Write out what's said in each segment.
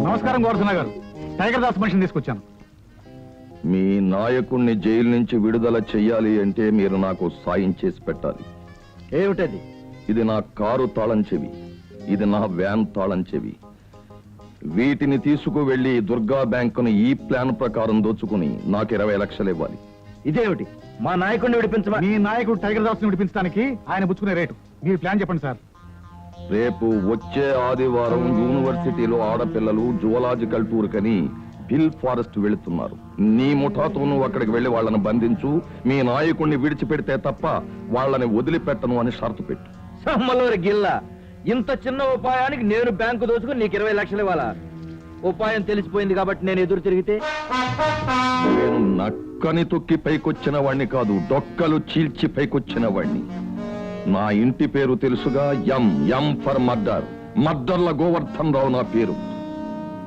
నమస్కారం గోవర్ధన గారు. టైగర్ దాస్ మనిషిని తీసుకొచ్చాను. మీ నాయకుణ్ణి జైలు నుంచి విడుదల చెయ్యాలి అంటే మీరు నాకు సాయం చేసి పెట్టాలి. ఏమిటది? ఇది నా కారు తాళం చెవి, ఇది నా వ్యాన్ తాళం చెవి. వీటిని తీసుకువెళ్లి దుర్గా బ్యాంకును ఈ ప్లాన్ ప్రకారం దోచుకుని నాకు 20 లక్షలు ఇవ్వాలి. ఇదేమిటి? మా నాయకుడిని విడిపించమా? మీ నాయకుడు టైగర్ దాస్ ని విడిపించడానికి ఆయన పుచ్చుకునే రేటు మీరు ప్లాన్ చెప్పండి సార్. రేపు వచ్చే ఆదివారం యూనివర్సిటీలో ఆడపిల్లలు జువలాజికల్ టూర్ కని బిల్ ఫారెస్ట్ వెళుతున్నారు. నీ ముఠాతో నువ్వు అక్కడికి వెళ్లి వాళ్ళని బంధించు. మీ నాయకుడిని విడిచిపెడితే తప్ప వాళ్ళని వదిలిపెట్టను అని షరతు పెట్టు. సమ్మలూరి గిల్లా, ఇంత చిన్న ఉపాయానికి నేను బ్యాంకు దోచుకుని నీకు 20 లక్షలు ఇవ్వాలా? ఉపాయం తెలిసిపోయింది కాబట్టి నేను ఎదురు తిరిగితే? నేను నక్కని తొక్కి పైకొచ్చిన వాణ్ణి కాదు, డొక్కలు చీల్చి పైకొచ్చిన వాణ్ణి. నా ఇంటి పేరు తెలుసుగా, ఎం ఫర్ మర్డర్. మర్డర్ల గోవర్ధన్ రావు నా పేరు.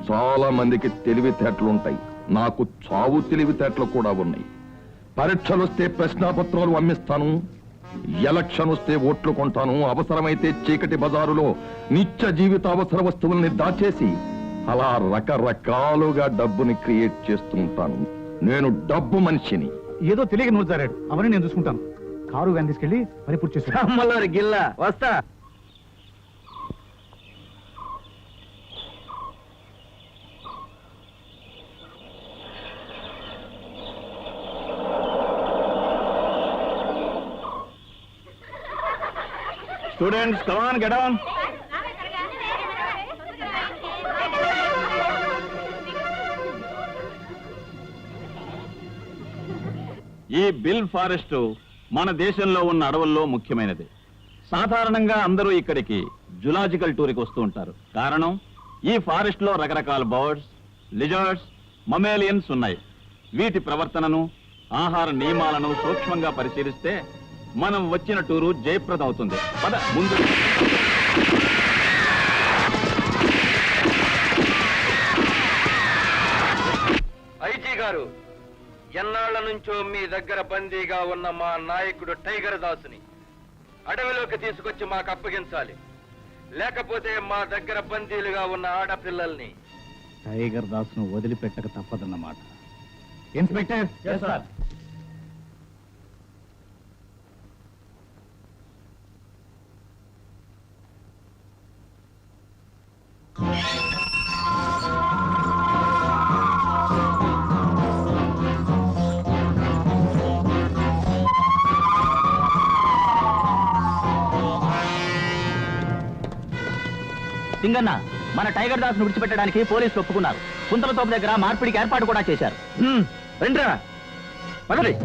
చాలా మందికి తెలివితేటలుంటాయి, నాకు చావు తెలివితేటలు కూడా ఉన్నాయి. పరీక్షలు వస్తే ప్రశ్నాపత్రాలు అమ్మిస్తాను, ఎలక్షన్ వస్తే ఓట్లు కొంటాను, అవసరమైతే చీకటి బజారులో నిత్య జీవిత అవసర వస్తువుల్ని దాచేసి అలా రకరకాలుగా డబ్బుని క్రియేట్ చేస్తుంటాను. నేను డబ్బు మనిషిని. ఏదో తెలియక నోరు జారాడు, అవన్నీ నేను చూసుకుంటాను. కారు వ్యాన్ తీసుకెళ్లి పని పూర్తి చేస్తాను. సమ్మలూరి గిల్లా, వస్తా. Students come on, get on. ఈ బిల్ ఫారెస్ట్ మన దేశంలో ఉన్న అడవుల్లో ముఖ్యమైనది. సాధారణంగా అందరూ ఇక్కడికి జులాజికల్ టూర్కి వస్తూ ఉంటారు. కారణం, ఈ ఫారెస్ట్ లో రకరకాల బర్డ్స్, లిజర్డ్స్, మమేలియన్స్ ఉన్నాయి. వీటి ప్రవర్తనను, ఆహార నియమాలను సూక్ష్మంగా పరిశీలిస్తే మనం వచ్చిన టూరు జయప్రదం అవుతుంది. పద ముందు. ఐజీ గారు, ఎన్నాళ్ల నుంచో మీ దగ్గర బందీగా ఉన్న మా నాయకుడు టైగర్ దాసుని అడవిలోకి తీసుకొచ్చి మాకు అప్పగించాలి. లేకపోతే మా దగ్గర బందీలుగా ఉన్న ఆడపిల్లల్ని టైగర్ దాస్ ను వదిలిపెట్టక తప్పదన్నమాట. ఇన్స్పెక్టర్. సింగన్న, మన టైగర్ దాస్ ను విడిచిపెట్టడానికి పోలీసులు ఒప్పుకున్నారు. కుంతలతోపు దగ్గర మార్పిడికి ఏర్పాటు కూడా చేశారు. రండిరా, పదండి.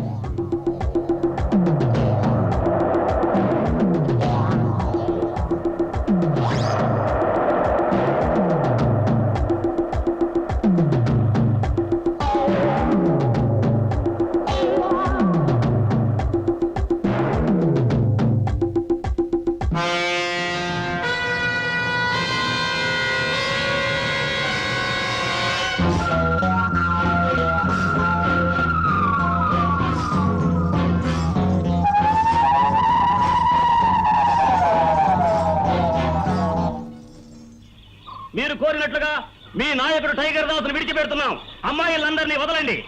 మీరు కోరినట్లుగా మీ నాయకుడు టైగర్ దాస్ ను విడిచిపెడుతున్నాం. అమ్మాయిలందరినీ వదలండి.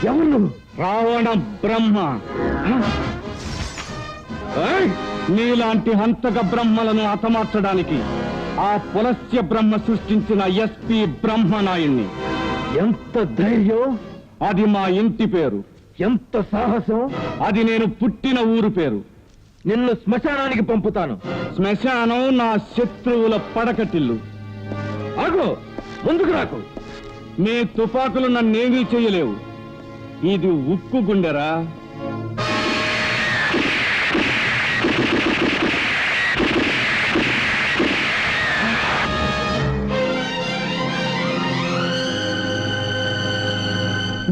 ఎవరు? రావణ బ్రహ్మ. నీలాంటి హంతక బ్రహ్మలను హతమార్చడానికి ఆ పులస్య బ్రహ్మ సృష్టించిన ఎస్పీ బ్రహ్మనాయుణ్ణి. ఎంత ధైర్యం! అది మా ఇంటి పేరు. ఎంత సాహసం! అది నేను పుట్టిన ఊరు పేరు. నిన్ను శ్మశానానికి పంపుతాను. శ్మశానం నా శత్రువుల పడకటిల్లు. ఆగు, ముందుకు రాకు. మీ తుపాకులు నన్నేమీ చెయ్యలేవు. ఇది ఉక్కు గుండెరా.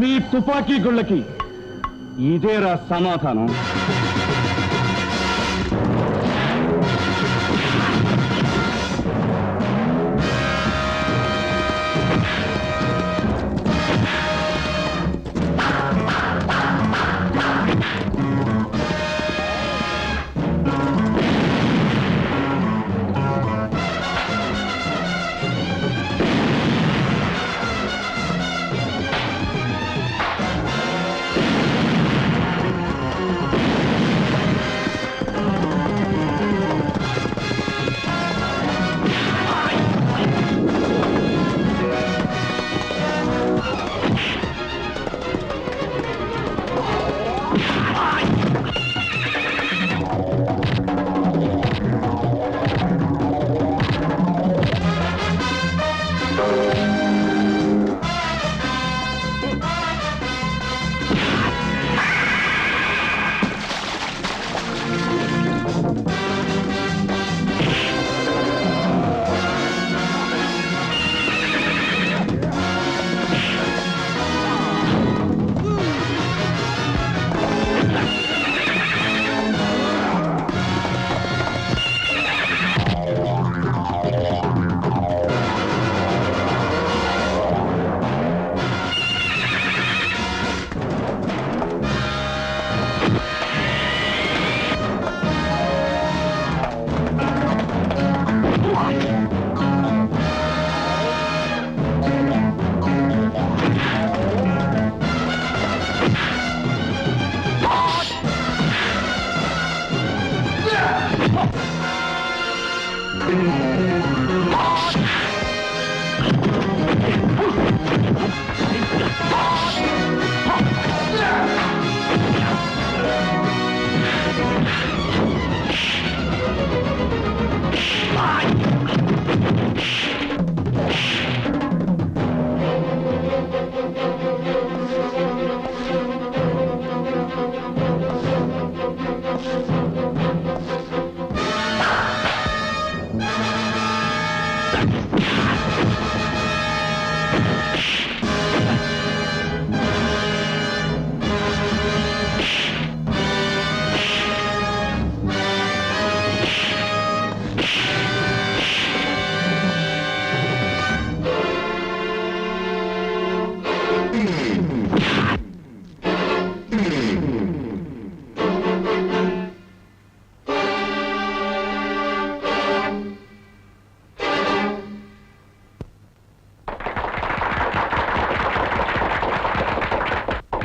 మీ తుపాకీ గుళ్ళకి ఇదేరా సమాధానం.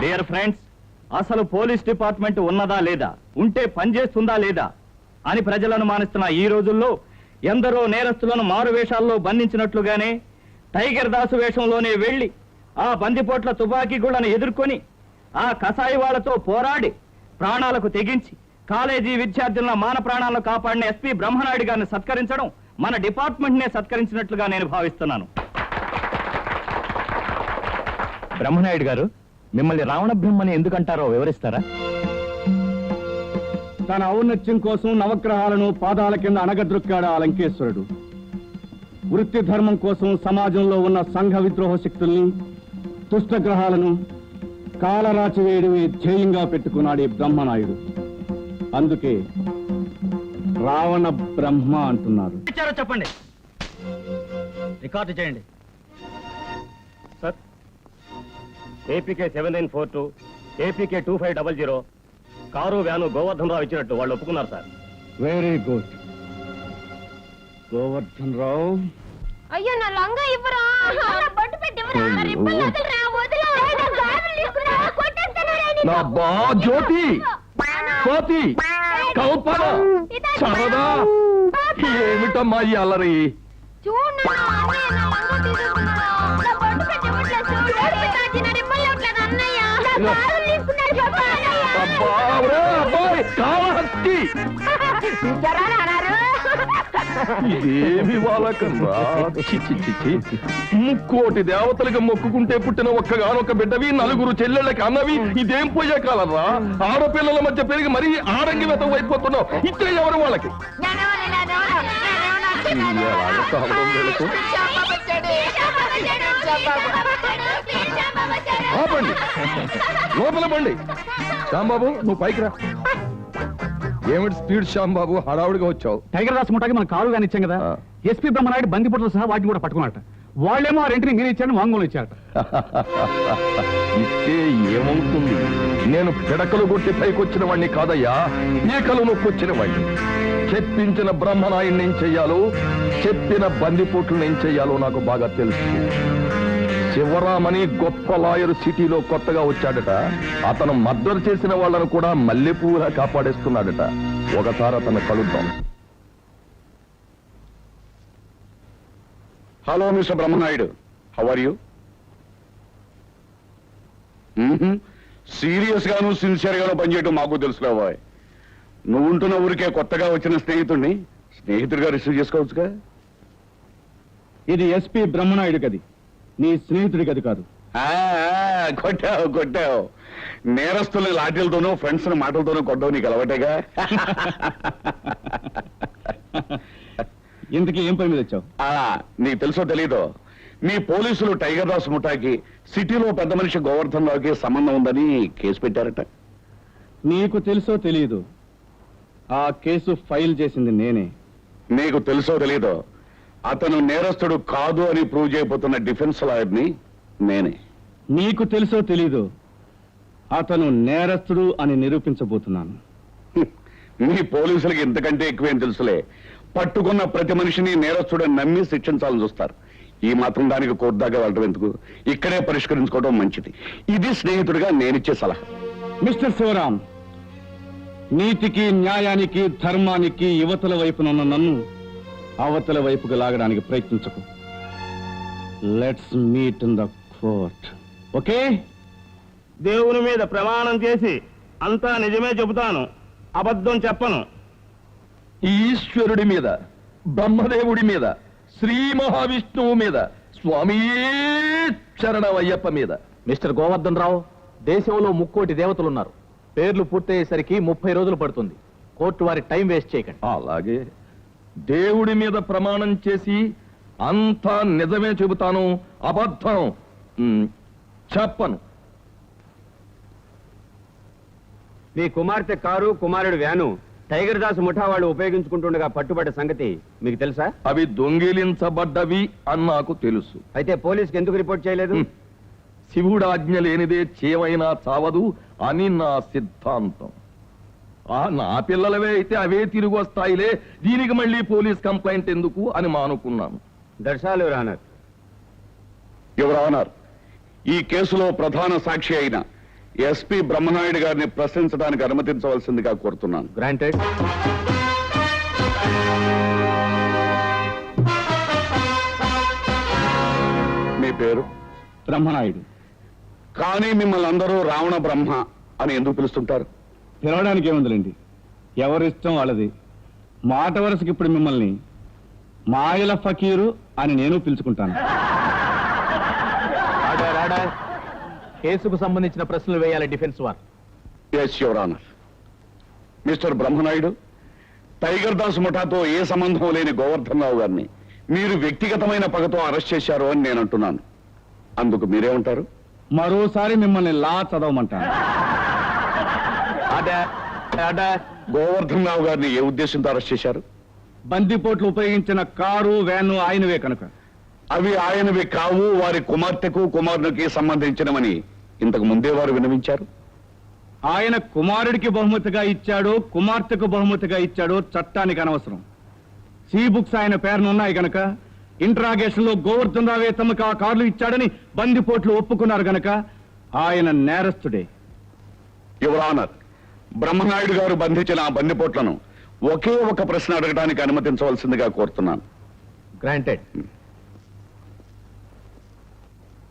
డియర్ ఫ్రెండ్స్, అసలు పోలీస్ డిపార్ట్మెంట్ ఉన్నదా లేదా, ఉంటే పనిచేస్తుందా లేదా అని ప్రజలను మానిస్తున్న ఈ రోజుల్లో ఎందరో నేరస్తులను మారు వేషాల్లో బంధించినట్లుగానే టైగర్ దాసు వేషంలోనే వెళ్లి ఆ బందిపోట్ల తుపాకీ గుళ్లను ఎదుర్కొని ఆ కసాయి వాళ్లతో పోరాడి ప్రాణాలకు తెగించి కాలేజీ విద్యార్థుల మాన ప్రాణాలను కాపాడిన ఎస్పీ బ్రహ్మనాయుడు గారిని సత్కరించడం మన డిపార్ట్మెంట్ నే సత్కరించినట్లుగా నేను భావిస్తున్నాను. బ్రహ్మనాయుడు గారు, మిమ్మల్ని రావణ బ్రహ్మని ఎందుకంటారో వివరిస్తారా? తన ఔన్నత్యం కోసం నవగ్రహాలను పాదాల కింద అణగద్రొక్కాడు ఆ లంకేశ్వరుడు. వృత్తి ధర్మం కోసం సమాజంలో ఉన్న సంఘ విద్రోహ శక్తుల్ని, దుష్టగ్రహాలను కాలరాచివేయడమే ధ్యేయంగా పెట్టుకున్నాడు ఈ బ్రహ్మనాయుడు. అందుకే రావణ బ్రహ్మ అంటున్నారు. చెప్పండి, రికార్డు చేయండి. Sir, APK 7942, APK 2500 car van Govardhan Rao ఇచ్చినట్టు వాళ్ళు ఒప్పుకున్నారు sir. Very good. Govardhan Rao, అయ్యో నా లంగా ఇవ్వరా, బొట్టు పెట్టి ఇవ్వరా, రిబ్బన్ వదలరా, వదలరా, నా బా జ్యోతి, కోతి, కౌపల, సరదా, ఏమిటమ్మా ఈ అల్లరి? చూడు నా అన్నయ్య నా లంగా తీసుకున్నాడు, నా బొట్టు పెట్టి ఇవ్వట్లేదు, చూడు నా రిబ్బన్ ఇవ్వట్లేదు అన్నయ్య, నా కారు తీసుకున్నాడు చెప్పు అన్నయ్య. అబ్బా, ఒరే అబ్బాయి, కాళహస్తి. చూసారా నాన్నారు ఇదేమి వాళ్ళకన్నా ముక్కోటి దేవతలకు మొక్కుకుంటే పుట్టిన ఒక్కగానొక్క బిడ్డవి, నలుగురు చెల్లెళ్ళకి అన్నవి, ఇదేం పోయే కాలరా? ఆడపిల్లల మధ్య పెరిగి మరీ ఆడంగి వెతవు అయిపోతున్నావు. ఇచ్చే ఎవరు వాళ్ళకి? ఆపండి, లోపల బండి. శ్యాంబాబు, నువ్వు పైకి రా. ఏమిటి స్పీడ్ శ్యాంబాబు, హడావుడిగా వచ్చావు? టైగర్ దాస్ ముఠాకి మనం కారు కానీ ఇచ్చాం కదా, ఎస్పీ బ్రహ్మనాయుడు బందిపోట్ల సహా వాటిని కూడా పట్టుకున్నట్ట. వాళ్ళేమో ఆ రెంటిని మీరు ఇచ్చారని వాంగ్మూలం ఇచ్చారట. ఇస్తే ఏమవుతుంది? నేను పిడకలు కొట్టి పైకొచ్చిన వాడిని కాదయ్యా, ఈకలు నొక్కొచ్చిన వాడిని. చెప్పించిన బ్రహ్మనాయుడిని ఏం చెయ్యాలో, చెప్పిన బందిపోట్లను ఏం చెయ్యాలో నాకు బాగా తెలుసు. శివరామని గొప్ప లాయర్ సిటీలో కొత్తగా వచ్చాడట. అతను మర్డర్ చేసిన వాళ్ళను కూడా మల్లెపూలా కాపాడేస్తున్నాడట. ఒకసారి అతను కలుద్దాం. Hello mister Brahmanaidu, how are you? Serious గాను సిన్సియర్ గాను పనిచేయటం మాకు తెలుసులేవా. నువ్వు ఉంటున్న ఊరికే కొత్తగా వచ్చిన స్నేహితుడిగా రిసీవ్ చేసుకోవచ్చుగా. ఇది ఎస్పీ బ్రహ్మనాయుడు గది, నీ స్నేహితుడి గది కాదు. కొట్టావు. నేరస్తుల్ని లాఠీలతోనూ ఫ్రెండ్స్ మాటలతోనూ కొట్టవు నీకు అలవాటేగా. ఇంతకీ ఏం పని మీద వచ్చావు? నీకు తెలుసో తెలీదో, మీ పోలీసులు టైగర్ దాస్ ముఠాకి సిటీలో పెద్ద మనిషి గోవర్ధన్ రావుకి సంబంధం ఉందని కేసు పెట్టారట. నీకు తెలుసో తెలీదు, ఆ కేసు ఫైల్ చేసింది నేనే. నీకు తెలుసో తెలీదో, అతను నేరస్తుడు కాదు అని ప్రూవ్ చేయబోతున్న డిఫెన్స్ లాయర్ని నేనే. నీకు తెలుసో తెలీదు, అతను నేరస్తుడు అని నిరూపించబోతున్నాను. మీ పోలీసులకి ఇంతకంటే ఎక్కువేం తెలుసులే. పట్టుకున్న ప్రతి మనిషిని నేరస్తుడని నమ్మి శిక్షించాలని చూస్తారు. ఈ మాత్రం దానికి కోర్టు దాకా వెళ్ళడం ఎందుకు? ఇక్కడే పరిష్కరించుకోవడం మంచిది. ఇది స్నేహితుడిగా నేనిచ్చే సలహా. మిస్టర్ శివరాం, నీతికి, న్యాయానికి, ధర్మానికి యువతల వైపునున్న నన్ను అవతల వైపుకు లాగడానికి ప్రయత్నించకు. Let's meet in the court, okay? దేవుని మీద ప్రమాణం చేసి అంతా నిజమే చెబుతాను, అబద్ధం చెప్పను. ఈశ్వరుడి మీద, బ్రహ్మదేవుడి మీద, శ్రీ మహావిష్ణువు మీద, స్వామి శరణమయ్యప్ప మీద. మిస్టర్ గోవర్ధన్ రావు, దేశంలో 3 కోటి దేవతలున్నారు. పేర్లు పూర్తయ్యేసరికి 30 రోజులు పడుతుంది. కోర్టు వారి టైం వేస్ట్ చేయకండి. అలాగే దేవుడి మీద ప్రమాణం చేసి అంతా నిజమే చెబుతాను, అబద్ధం చెప్పను. మీ కుమార్తె కారు, కుమారుడు వ్యాను టైగర్ దాస్ ముఠా వాళ్ళు ఉపయోగించుకుంటుండగా పట్టుబడ్డ సంగతి మీకు తెలుసా? అవి దొంగిలించబడ్డవి అని నాకు తెలుసు. అయితే పోలీసుకి ఎందుకు రిపోర్ట్ చేయలేదు? శివుడాజ్ఞ లేనిదే చేవైనా చావదు అని నా సిద్ధాంతం. నా పిల్లలవే అయితే అవే తిరిగి వస్తాయిలే, దీనికి మళ్ళీ పోలీస్ కంప్లైంట్ ఎందుకు అని మానుకున్నాను. దర్శాలు రానర్. యువర్ ఆనర్, ఈ కేసులో ప్రధాన సాక్షి అయిన ఎస్పీ బ్రహ్మనాయుడు గారిని ప్రశ్నించడానికి అనుమతించవలసిందిగా కోరుతున్నాను. గ్రాంటెడ్. మీ పేరు? బ్రహ్మనాయుడు. కానీ మిమ్మల్ని అందరూ రావణ బ్రహ్మ అని ఎందుకు పిలుస్తుంటారు? పిలవడానికి ఏముందిలేండి, ఎవరిష్టం వాళ్ళది. మాట వరుసకి ఇప్పుడు మిమ్మల్ని మాయల ఫకీరు అని నేను పిలుచుకుంటాను. కేసుకు సంబంధించిన ప్రశ్నలు వేయాలి డిఫెన్స్ వారు. Yes your honour. Mister Brahmanaidu, Tiger Das ముఠాతో ఏ సంబంధం లేని గోవర్ధన్ రావు గారిని మీరు వ్యక్తిగతమైన పగతో అరెస్ట్ చేశారు అని నేను అంటున్నాను. అందుకు మీరేమంటారు? మరోసారి మిమ్మల్ని లా చదవమంటాను. గోవర్ధన్ రావు గారిని ఏ ఉద్దేశంతో అరెస్ట్ చేశారు? బందిపోట్లు ఉపయోగించిన కారు, వ్యాను ఆయనవే కనుక. అవి ఆయనవి కావు, వారి కుమార్తెకు కుమారునికి సంబంధించినవని ఇంతకు ముందే వారు విన్నవించారు. ఆయన కుమారుడికి బహుమతిగా ఇచ్చాడో, కుమార్తెకు బహుమతిగా ఇచ్చాడో చట్టానికి అనవసరం. సీ బుక్స్ ఆయన పేరునున్నాయి గనక, ఇంట్రాగేషన్ లో గోవర్ధన్ రావే తమకు ఆ కార్లు ఇచ్చాడని బందిపోట్లు ఒప్పుకున్నారు గనక ఆయన నేరస్తుడే. యువర్ ఆనర్, బ్రహ్మనాయుడు గారు బంధించిన ఆ బందిపోట్లను ఒకే ఒక ప్రశ్న అడగడానికి అనుమతించవలసిందిగా కోరుతున్నాను. గ్రాంటెడ్.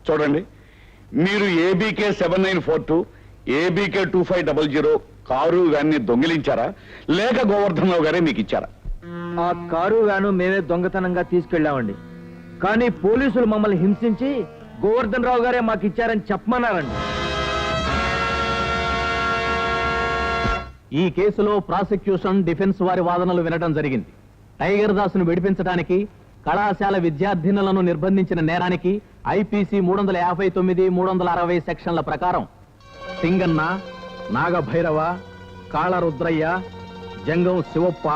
చూడండి, మీరు ఏబీకే 7942, ఏబీకే 2500 కారు వ్యాన్ని దొంగిలించారా, లేక గోవర్ధన్ రావు గారే మీకు ఇచ్చారా? ఆ కారు వ్యాను మేమే దొంగతనంగా తీసుకెళ్ళామండి. కానీ పోలీసులు మమ్మల్ని హింసించి గోవర్ధన్ రావు గారే మాకు ఇచ్చారని చెప్పమన్నారండి. ఈ కేసులో ప్రాసిక్యూషన్ డిఫెన్స్ వారి వాదనలు వినడం జరిగింది. టైగర్ దాసును విడిపించడానికి కళాశాల విద్యార్థినులను నిర్బంధించిన నేరానికి ఐపీసీ 359, 360 సెక్షన్ల ప్రకారం సింగన్న, నాగభైరవ, కాళరుద్రయ్య, జంగం శివప్ప,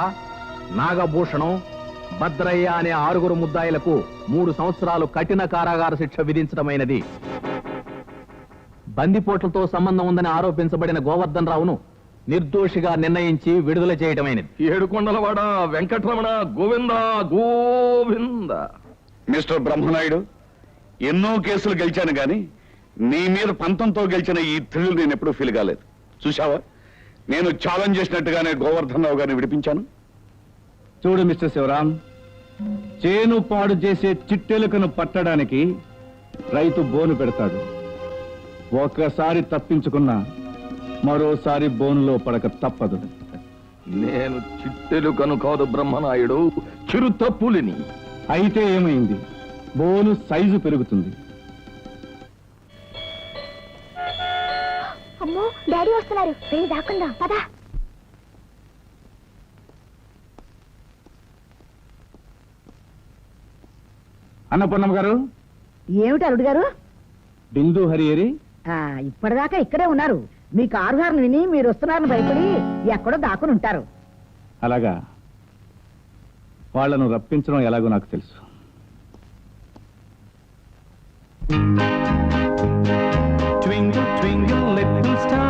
నాగభూషణం, భద్రయ్య అనే 6 ముద్దాయిలకు 3 సంవత్సరాలు కఠిన కారాగార శిక్ష విధించడమైనది. బందిపోట్లతో సంబంధం ఉందని ఆరోపించబడిన గోవర్ధన్ రావును నిర్దోషిగా నిర్ణయించి విడుదల చేయటమైనది. ఏడుకొండలవాడ వెంకటరమణ గోవింద గోవింద. మిస్టర్ బ్రహ్మనాయుడు, ఎన్నో కేసులు గెలిచాను గాని నీ మీద పంతంతో గెలిచిన ఈ థ్రిల్ నేను ఎప్పుడూ ఫీల్ కాలేదు. చూశావా, నేను ఛాలెంజ్ చేసినట్టుగానే గోవర్ధన్ రావు గారిని విడిపించాను. చూడు మిస్టర్ శివరాం, చేను పాడు చేసే చిట్టెలుకను పట్టడానికి రైతు బోను పెడతాడు. ఒక్కసారి తప్పించుకున్నా మరోసారి బోనులో పడక తప్పదు. నేను చిట్టెలుకను కాదు బ్రహ్మనాయుడు, చిరుతపులిని. అయితే ఏమైంది? బోను సైజు పెరుగుతుంది. అమ్మో, డాడీ వస్తున్నారు. వెళ్ళి దాక్కుందాం పదా. అన్నపూర్ణమ్మ గారు. ఏమిటి అల్లుడు గారు? బిందు హరియేరి ఇప్పటిదాకా ఇక్కడే ఉన్నారు. మీ కారు హార్న్ విని మీరు వస్తున్నారని భయపడి ఎక్కడో దాక్కుని ఉంటారు. అలాగా, వాళ్లను రప్పించడం ఎలాగో నాకు తెలుసు. Twinkle, twinkle, little star.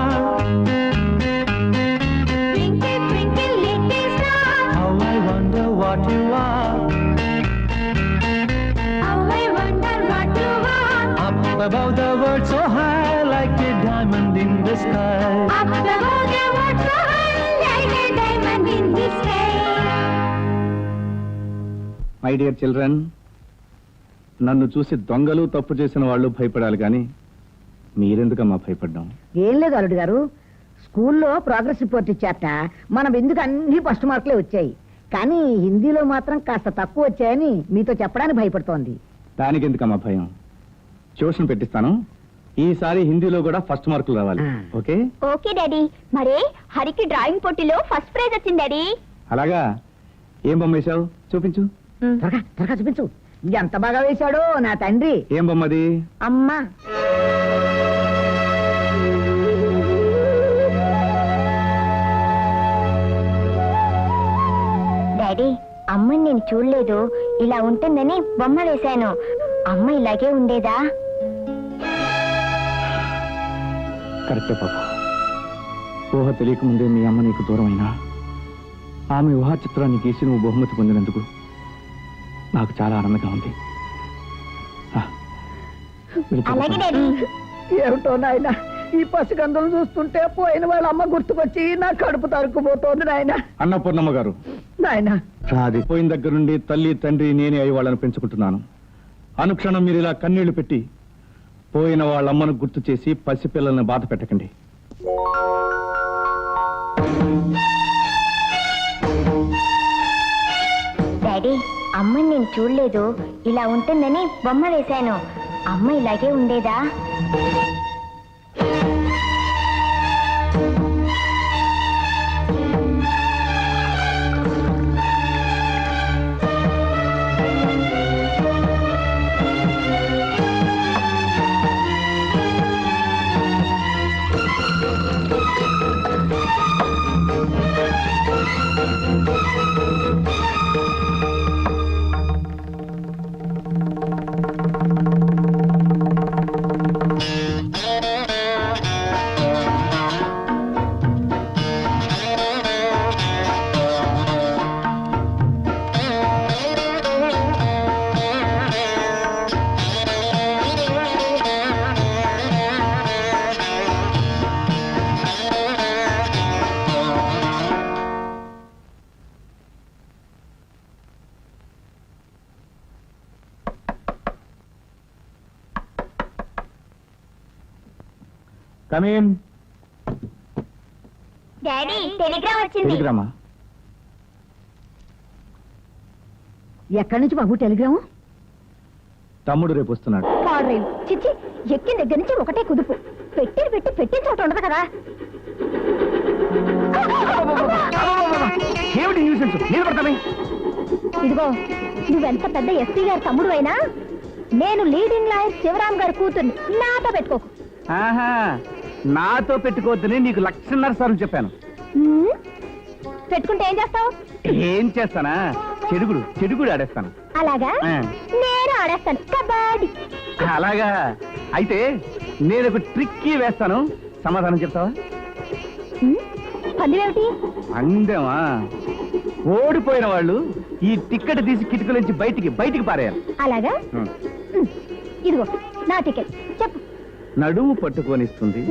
Twinkle, twinkle, little star. How I wonder what you are. How I wonder what you are. Up above the world so high, like a diamond in the sky. Up above the world so high, like a diamond in the sky. My dear children, నన్ను చూసి దొంగలు తప్పు చేసిన వాళ్ళు భయపడాలి కానీ మీరెందుకమ్మా భయపడ్డాం? ఏం లేదు అల్లుడు గారు, స్కూల్లో ప్రోగ్రెస్ రిపోర్ట్ ఇచ్చారట. మనం ఎందుకు అన్ని ఫస్ట్ మార్కులే వచ్చాయి, కానీ హిందీలో మాత్రం కాస్త తక్కువ వచ్చాయని మీతో చెప్పడానికి భయపడుతోంది. దానికి ఎందుకమ్మా భయం? ట్యూషన్ పెట్టిస్తాను. ఈసారి హిందీలో కూడా ఫస్ట్ మార్కులు రావాలి. Okay okay daddy. మరే హరికి డ్రాయింగ్ పోటీలో ఫస్ట్ ప్రైజ్ వచ్చింది డాడీ. అలాగా? ఏం బొమ్మ వేశావు? చూపించు. త్వరగా త్వరగా చూపించు. ఎంత బాగా వేశాడో నా తండ్రి. ఏం బొమ్మది? అమ్మా. డాడీ, అమ్మని నేను చూడలేదు. ఇలా ఉంటుందని బొమ్మ వేశాను. అమ్మ ఇలాగే ఉండేదా? కరెక్టే పాప. ఊహ తెలియకముందే మీ అమ్మ నీకు దూరమైనా ఆమె ఊహా చిత్రాన్ని గీసి నువ్వు బహుమతి పొందినందుకు నాకు చాలా ఆనందంగా ఉంది. అలాగే డాడీ. ఏమిటో నాయన, ఈ పసిగందులు చూస్తుంటే పోయిన వాళ్ళ అమ్మ గుర్తుకొచ్చి నా కడుపు తరుక్కుపోతోంది నాయన. అన్నపూర్ణమ్మ గారు, నాయన అది పోయిన దగ్గర నుండి తల్లి తండ్రి నేనే అయి వాళ్ళని పెంచుకుంటున్నాను. అనుక్షణం మీరు ఇలా కన్నీళ్లు పెట్టి పోయిన వాళ్ళ అమ్మను గుర్తు చేసి పసిపిల్లల్ని బాధ పెట్టకండి. డాడీ, అమ్మని నేను చూడలేదు. ఇలా ఉంటుందని బొమ్మ వేశాను. అమ్మ ఇలాగే ఉండేదా? కమీన్. డాడీ, టెలిగ్రామ్ వచ్చింది. టెలిగ్రామా? ఎక్కడి నుంచి బాబు టెలిగ్రాము? తమ్ముడు రేపు వస్తున్నాడు. పాడరేవు చిచ్చి, ఎక్కిన దగ్గర నుంచి ఒకటే కుదుపు. పెట్టిన చోట ఉండదు కదా. ఏమిటి న్యూసెన్స్? నేను పడతానే. ఇదిగో, నువ్వెంత పెద్ద ఎస్పీ గారి తమ్ముడు అయినా నేను లీడింగ్ లాయర్ శివరాం గారి కూతుర్ని. నాతో పెట్టుకోకు. ఆహా, నాతో పెట్టుకోవద్దని నీకు 1,00,000 సార్లు చెప్పాను. పెట్టుకుంటే ఏం చేస్తావు? ఏం చేస్తానా? చెడుగుడు ఆడేస్తాను. అలాగా? ఆ. నేను ఆడేస్తాను కబడ్డీ. అలాగా? అయితే నేను ఒక ట్రిక్కీ వేస్తాను, సమాధానం చెప్తావా? పందెమేమిటి? అందమా? ఓడిపోయిన వాళ్ళు ఈ టిక్కెట్ తీసి కిటికీ నుంచి బయటికి పారేయాలి. అలాగా? ఇదిగో నా టికెట్. చెప్పు. నడుము పట్టుకొనిస్తుంది,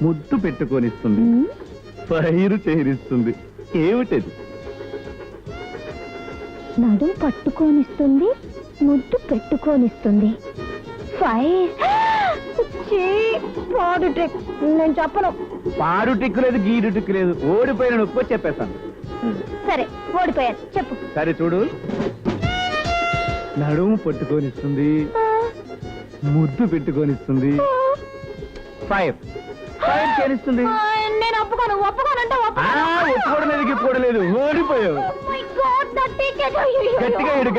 ముద్దు పెట్టుకొనిస్తుంది, పైరు చేరిస్తుంది. ఏమిటది? నడుము పట్టుకోనిస్తుంది, ముద్దు పెట్టుకోనిస్తుంది. పాడు ట్రిక్. నేను చెప్పను. పాడు టిక్కు లేదు, గీడు టిక్కు లేదు. ఓడిపోయిన నొప్పి చెప్పేస్తాను. సరే, ఓడిపోయాను. చెప్పు. సరే చూడు. నడుము పట్టుకొనిస్తుంది, ముద్దు పెట్టుకొనిస్తుంది, ఫైర్ చేరిస్తుంది. నేను ఒప్పుకోనంటే ఒప్పుకోవడలేదు. ఓడిపోయావు.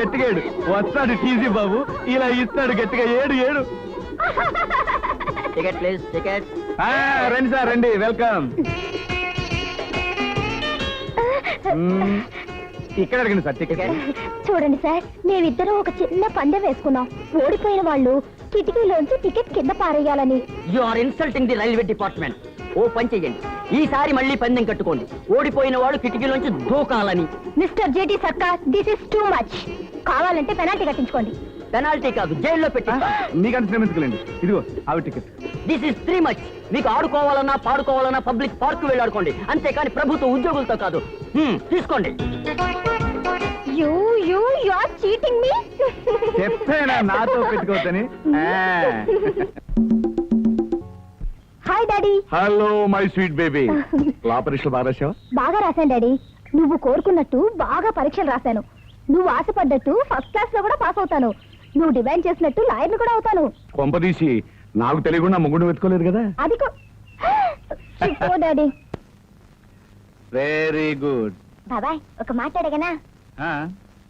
గట్టిగా ఏడు. వస్తాడు టీజీ బాబు, ఇలా ఇస్తాడు గట్టిగా. ఏడు. Ticket please, ticket. రండి సార్, రండి. వెల్కమ్. ఇక్కడ అడగండి సార్ టికెట్. చూడండి సార్, మేమిద్దరం ఒక చిన్న పందెం వేసుకున్నాం. ఓడిపోయిన వాళ్ళు కిటికీలోంచి టికెట్ కింద పారేయాలని. You are insulting the railway department. ఓ పని చెయ్యండి, ఈసారి మళ్ళీ పందెం కట్టుకోండి. ఓడిపోయిన వాడు కిటికీలోంచి దూకాలని. Mister JT Sarkar, this is too much. కావాలంటే పెనాల్టీ కట్టించుకోండి. పెనాల్టీ కాదు, జైల్లో పెట్టి. మీకంత శ్రమించుకోలేండి. ఇదిగో ఆవిడ టికెట్. This is 3 much. మీకు ఆడుకోవాలన్నా పాడుకోవాలన్నా పబ్లిక్ పార్క్ వెళ్ళి ఆడుకోండి, అంతేకాని ప్రభుత్వ ఉద్యోగులతో కాదు. తీసుకోండి. You are cheating me. చెప్పేనా నాతో పెట్టుకోవద్దని? Hi daddy. Hello my sweet baby. Law పరీక్షలు బాగా రాశావా? బాగా రాశాను డాడీ. నువ్వు కోరుకున్నట్టు బాగా పరీక్షలు రాశాను. నువ్వు ఆశపడ్డట్టు ఫస్ట్ క్లాస్ లో కూడా పాస్ అవుతాను. నువ్వు డిమాండ్ చేసినట్టు లాయర్ని కూడా అవుతాను. కొంపదీసి నాకు తెలియకుండా ముగ్గుడు వెతుకోలేదు కదా? అది డాడీ. Very good. బాబాయ్, ఒక మాట అడగనా?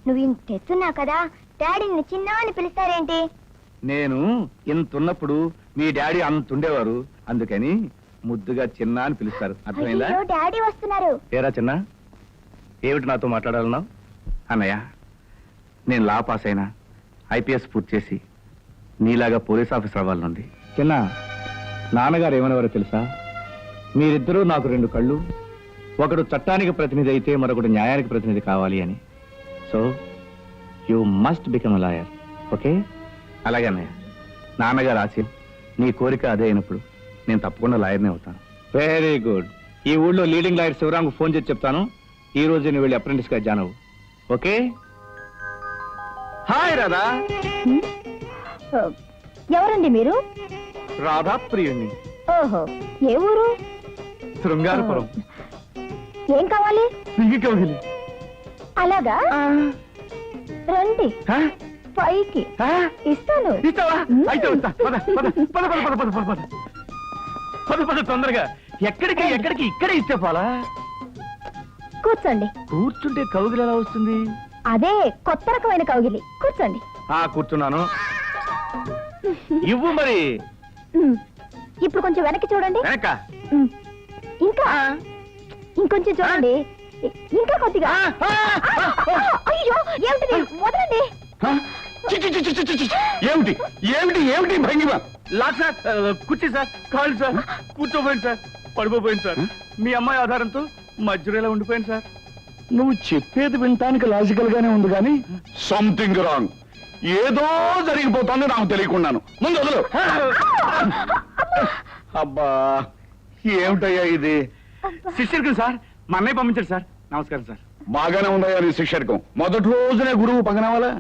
నువ్వు ఇంత తెస్తున్నావు కదా, డాడీని చిన్న అని పిలుస్తారేంటి? నేను ఇంతున్నప్పుడు మీ డాడీ అంత ఉండేవారు, అందుకని ముద్దుగా చిన్న అని పిలుస్తారు. అర్థమైందా? అయ్యో, డాడీ వస్తున్నారు. ఏరా చిన్న, ఏమిటి నాతో మాట్లాడాలన్నావు? అన్నయ్య, నేను లా పాస్ అయినా ఐపీఎస్ పూర్తి చేసి నీలాగా పోలీస్ ఆఫీసర్ అవ్వాలనుంది. చిన్న, నాన్నగారు ఏమనేవారో తెలుసా? మీరిద్దరూ నాకు 2 కళ్ళు, ఒకడు చట్టానికి ప్రతినిధి అయితే మరొకడు న్యాయానికి ప్రతినిధి కావాలి అని. So you must become a lawyer. Okay? అలాగే అన్నయ్య, నాన్నగారు ఆశయం, నీ కోరిక అదే అయినప్పుడు నేను తప్పకుండా లాయర్నే అవుతాను. Very good. ఈ ఊళ్ళో లీడింగ్ లాయర్ శివరాంకు ఫోన్ చేసి చెప్తాను, ఈ రోజు నువ్వు వెళ్ళి అప్రెంటిస్ గా జాయిన్ అవ్వు. ఓకే? హాయ్ రాధా. ఎవరండి మీరు? రాధా ప్రియుణ్ణి. ఓహో, ఏ ఊరు? శృంగారపురం. ఏం కావాలి? దిగికౌగిలి. అలాగా? రండి పైకి, ఇస్తాను. ఇస్తావా? అయితే వస్తా. పద తొందరగా. ఎక్కడికి ఇక్కడే ఇస్తే పోలా? కూర్చోండి. కూర్చుంటే కౌగిలి ఎలా వస్తుంది? అదే కొత్త రకమైన కౌగిలి. కూర్చోండి. కూర్చున్నాను. ఇవ్వు మరి. ఇప్పుడు కొంచెం వెనక్కి చూడండి. వెనక? ఇంకా ఇంకొంచెం చూడండి. ఇంకా కొద్దిగా. అయ్యో, ఏమిటి? వదలండి. ఏమిటి భంగిమ? లాక్ సార్, కుర్చీ సార్, కాళ్ళు సార్, కూర్చోపోయింది సార్, పడిపోయింది సార్. మీ అమ్మాయి ఆధారంతో మధ్యలో ఇలా ఉండిపోయింది సార్. నువ్వు చెప్పేది వినటానికి లాజికల్ గానే ఉంది కానీ సంథింగ్ రాంగ్. ఏదో జరిగిపోతుంది నాకు తెలియకున్నాను. ముందు వదలు. అబ్బా, ఏమిటయ్యా ఇది? శిష్యుడికి సార్, మా అన్నయ్య పంపించాడు సార్. నమస్కారం సార్. బాగానే ఉందయ్యా నీ శిక్షకం. మొదటి రోజునే గురువు పగనవాలా?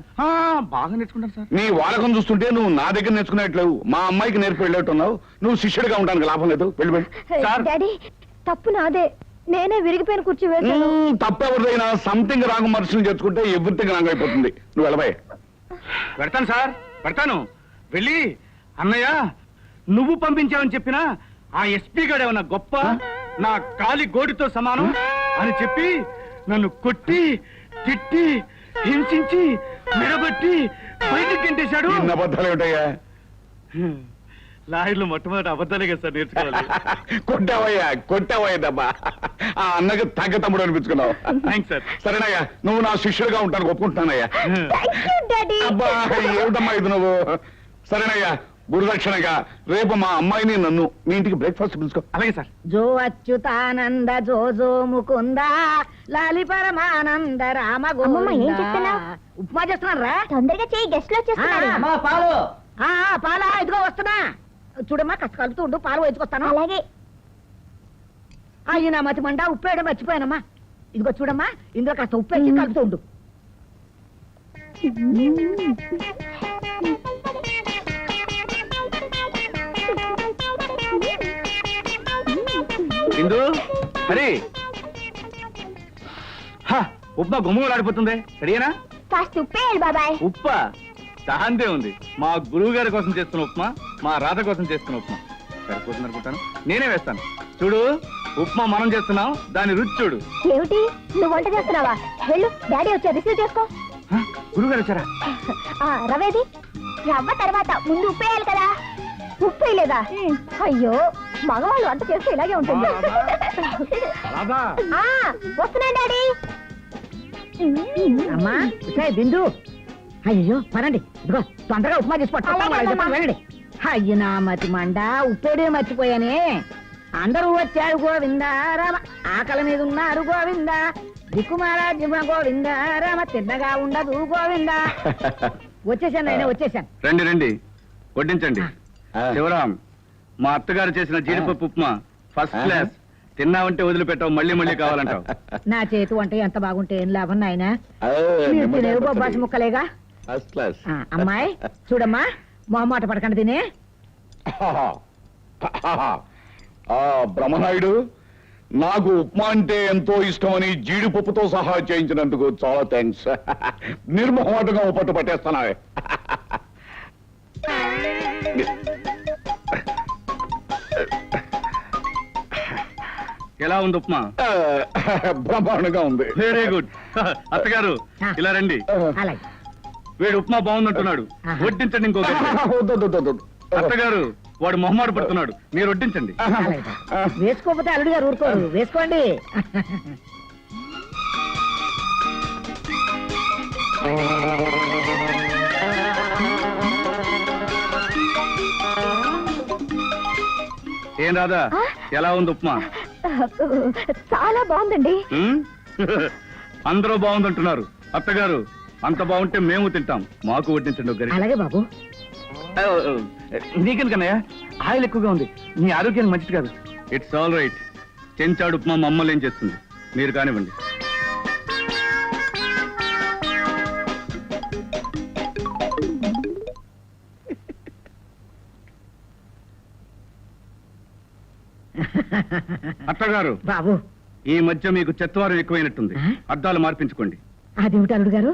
బాగా నేర్చుకుంటాను సార్. నీ వాడకం చూస్తుంటే నువ్వు నా దగ్గర నేర్చుకునేట్లేవు, మా అమ్మాయికి నేర్పి వెళ్ళేట్టున్నావు. నువ్వు శిష్యుడిగా ఉండడానికి లాభం లేదు. వెళ్ళిపోయి. డాడీ, తప్పు నాదే. నేనే విరిగిపోయిన కుర్చీ వేశాను. తప్పెవరిదైనా సంథింగ్ రాంగ్ మనుషులు చేర్చుకుంటే ఎవ్రీథింగ్ రాంగ్ అయిపోతుంది. నువ్వు వెళ్ళబాయ్. పెడతాను సార్, పెడతాను. వెళ్ళి అన్నయ్య నువ్వు పంపించావని చెప్పినా ఆ ఎస్పీ గారు ఏమన్నా గొప్ప, నా కాలి గోడితో సమానం అని చెప్పి నన్ను కొట్టి తిట్టి హింసించి మెడబట్టి బయటికి గెంటేశాడు. ఇన్ని అబద్ధాలు ఏమిటయ్యా? లాయర్లు మొట్టమొదటి అబద్ధాలే కదా సార్ నేర్చుకోవాలి. కొట్టావయ్యా దెబ్బ. ఆ అన్నకి తగ్గ తమ్ముడు అనిపించుకున్నావు. Thanks sir. సరేనయ్యా, నువ్వు నా శిష్యుడిగా ఉంటాను ఒప్పుకుంటున్నానయ్యా. అబ్బా ఏమిటమ్మా ఇది నువ్వు? సరేనయ్యా, గురుదక్షిణగా రేపు మా అమ్మాయిని నన్ను మీ ఇంటికి బ్రేక్ఫాస్ట్ పిలుచుకో. అలాగే సార్. జో అచ్యుతానంద జో జో ముకుంద లాలి పరమానంద రామ అమ్మమ్మ, ఏం చెప్తున్నా? ఉప్మా చేస్తున్నారా? తొందరగా చేయి, గెస్ట్ లో వచ్చేస్తున్నారు. పాలు పాలా ఇదిగో వస్తున్నా. చూడమ్మా, కష్ట కలుపుతూ ఉండు, పాలు వేసుకొస్తాను. అలాగే. అయ్యి నా మతి మండా, ఉప్పు వేయడం మర్చిపోయానమ్మా. ఇదిగో చూడమ్మా, ఇందులో కాస్త ఉప్పు వేసి కలుపుతూ ఉండు. ఇందు హరి, ఉప్మా గుమ్మలాడిపోతుంది. రెడీనా? కాస్త ఉప్పేయాలి బాబాయ్. ఉప్పా దాంతే ఉంది. మా గురువు గారి కోసం చేస్తున్న ఉప్మా, మా రాధ కోసం చేస్తున్న ఉప్మా సరిపోతుంది అనుకుంటాను. నేనే వేస్తాను. చూడు, ఉప్మా మనం చేస్తున్నాం, దాని రుచి చూడు. ఏమిటి, నువ్వు వంట చేస్తున్నావా? వెళ్ళు, డాడీ వచ్చా, రిసీవ్ చేసుకో. గురువు గారు వచ్చారా? రవేది రవ్వ తర్వాత ముందు ఉప్పేయాలి కదా. ఉప్పు వేయలేదా? అయ్యో, మగవాళ్ళు వంట చేస్తే ఇలాగే ఉంటుంది. వస్తున్నాను డాడీ. అమ్మా బిందు, అయ్యో పనండి, ఇదిగో తొందరగా ఉప్మా తీసుకుంటాం. వెళ్ళండి. అయ్యి నా మతి మండా, ఉప్పేడే మర్చిపోయానే. అందరూ వచ్చారు గోవిందా రామ, ఆకలి మీద ఉన్నారు గోవిందా, దిక్కుమారాజ్యం గోవిందా రామ, తిన్నగా ఉండదు గోవిందా. వచ్చేసాను ఆయన, వచ్చేసాను. రండి రండి, వడ్డించండి. శివరాం, మా అత్తగారు చేసిన జీడిపప్పు ఉప్మా ఫస్ట్ క్లాస్. తిన్నావంటే వదిలిపెట్టావు, మళ్ళీ మళ్ళీ కావాలంటావు. నా చేతి వంట ఎంత బాగుంటే ఏం లాభం నాయన, బొబ్బాసి ముక్కలేగా. అమ్మాయి చూడమ్మా, మొహమాట పడకండి తినే. బ్రహ్మనాయుడు, నాకు ఉప్మా అంటే ఎంతో ఇష్టమని జీడిపప్పుతో సహా చేయించినందుకు చాలా థ్యాంక్స్. నిర్మోహమాటంగా పట్టు పట్టేస్తానా? ఎలా ఉంది ఉప్మా? బ్రహ్మాండంగా ఉంది. Very good. అత్తగారు ఇలా రండి. అలాగే. వీడు ఉప్మా బాగుందంటున్నాడు, వడ్డించండి. ఇంకో అత్తగారు, వాడు మొహమాట పడుతున్నాడు, మీరు వడ్డించండి. వేసుకోకపోతే అల్లుడు గారు ఊరుకోరు, వేసుకోండి. ఏం రాదా, ఎలా ఉంది ఉప్మా? చాలా బాగుందండి. అందరూ బాగుందంటున్నారు. అత్తగారు, అంత బాగుంటే మేము తింటాం, మాకు వడ్డించండి ఒకరి. అలాగే బాబు. నీకెందుకన్నయ్య, ఆయిల్ ఎక్కువగా ఉంది, నీ ఆరోగ్యానికి మంచిది కాదు. It's all right. చెంచాడు ఉప్మా మా అమ్మలు ఏం చేస్తుంది, మీరు కానివ్వండి. అత్తగారు బాబు, ఈ మధ్య మీకు చెత్తవారం ఎక్కువైనట్టుంది, అద్దాలు మార్పించుకోండి. అదేమిటి అల్లుడు గారు?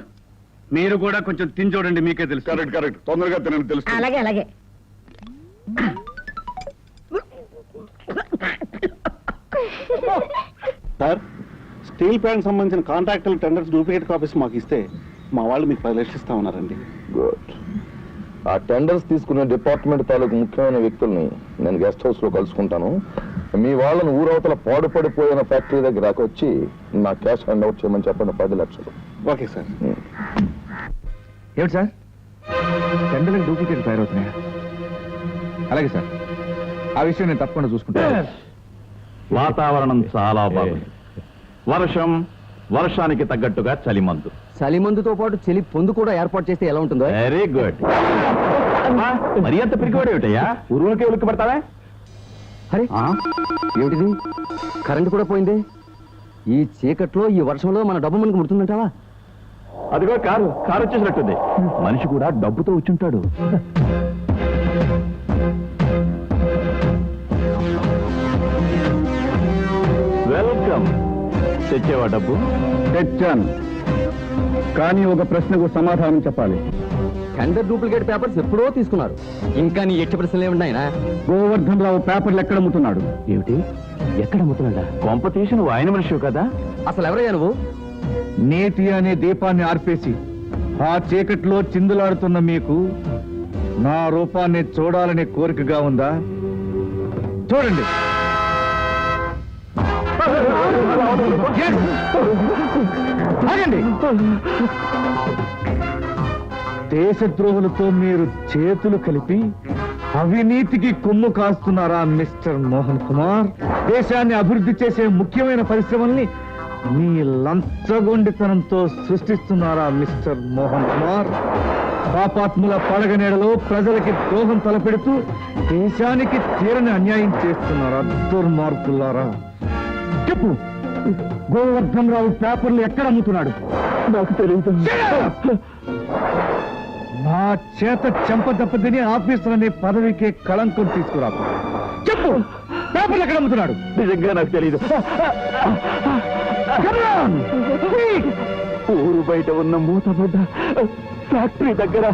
మీరు కూడా కొంచెం తిని చూడండి, మీకే తెలుసు. కరెక్ట్ కరెక్ట్, తొందరగా తినని తెలుసు. అలాగే అలాగే. సార్, స్టీల్ ప్లాంట్ సంబంధించిన కాంట్రాక్టుల టెండర్స్ డూప్లికేట్ కాపీస్ మాకు ఇస్తే మా వాళ్ళు మీకు 10 లక్షలు ఇస్తా ఉన్నారండి. గుడ్. ఆ టెండర్స్ తీసుకునే డిపార్ట్మెంట్ తాలూకు ముఖ్యమైన వ్యక్తుల్ని నేను గెస్ట్ హౌస్ లో కలుసుకుంటాను. మీ వాళ్ళని ఊరవతల పాడుపడిపోయిన ఫ్యాక్టరీ దగ్గరకు వచ్చి నా క్యాష్ హ్యాండ్ అవుట్ చేయమని చెప్పండి, 10 లక్షలు. Okay sir. ఏమిటి సార్, టెండర్లకు డూప్లికేట్ తయారవుతున్నాయా? అలాగే సార్, ఆ విషయం నేను తప్పకుండా చూసుకుంటాను. వాతావరణం చాలా బాగుంది. వర్షం, వర్షానికి తగ్గట్టుగా చలిమందు. చలిమందుతో పాటు చలి పొందు కూడా ఏర్పాటు చేస్తే ఎలా ఉంటుందో. Very good. మరి అంత పిరికివాడు ఏమిటయ్యా, ఉరువులకే ఉలిక్కి పడతావా? అరే ఏమిటిది, కరెంట్ కూడా పోయింది. ఈ చీకట్లో ఈ వర్షంలో మన డబ్బు మనకు ముడుతుందంటావా? అదిగో కారు వచ్చేసినట్టుంది. మనిషి కూడా డబ్బుతో వచ్చుంటాడు. వెల్కమ్. తెచ్చేవా డబ్బు? తెచ్చాను, కానీ ఒక ప్రశ్నకు సమాధానం చెప్పాలి. టెండర్ డూప్లికేట్ పేపర్స్ ఎప్పుడో తీసుకున్నారు. ఇంకా నీ ఎట్టి ప్రశ్నలు ఏమున్నాయినా? గోవర్ధన్ రావు పేపర్లు ఎక్కడ అమ్ముతున్నాడు? ఏమిటి? ఎక్కడ అమ్ముతున్నాడా? కొంప తీసి నువ్వు ఆయన మనిషి కదా? అసలు ఎవరయ్యా నువ్వు? నీతి అనే దీపాన్ని ఆర్పేసి ఆ చీకట్లో చిందులాడుతున్న మీకు నా రూపాన్ని చూడాలనే కోరికగా ఉందా? చూడండి. ఆగండి. దేశద్రోహులతో మీరు చేతులు కలిపి అవినీతికి కొమ్ము కాస్తున్నారా మిస్టర్ మోహన్ కుమార్? దేశాన్ని అభివృద్ధి చేసే ముఖ్యమైన పరిశ్రమల్ని మీ లంచగొండితనంతో సృష్టిస్తున్నారా మిస్టర్ మోహన్ కుమార్? పాపాత్ముల పడగ నీడలో ప్రజలకి ద్రోహం తలపెడుతూ దేశానికి తీరని అన్యాయం చేస్తున్నారా దుర్మార్గులారా? చెప్పు, గోవర్ధన్ రావు పేపర్లు ఎక్కడ అమ్ముతున్నాడు? నాకు తెలియదు. నా చేత చెంప దెబ్బతిని ఆఫీసర్ అనే పదవికి కళంకం తీసుకురా. చెప్పు, పేపర్లు ఎక్కడ అమ్ముతున్నాడు? నిజంగా నాకు తెలియదు. ఊరు బయట ఉన్న మూతబడ్డ ఫ్యాక్టరీ దగ్గర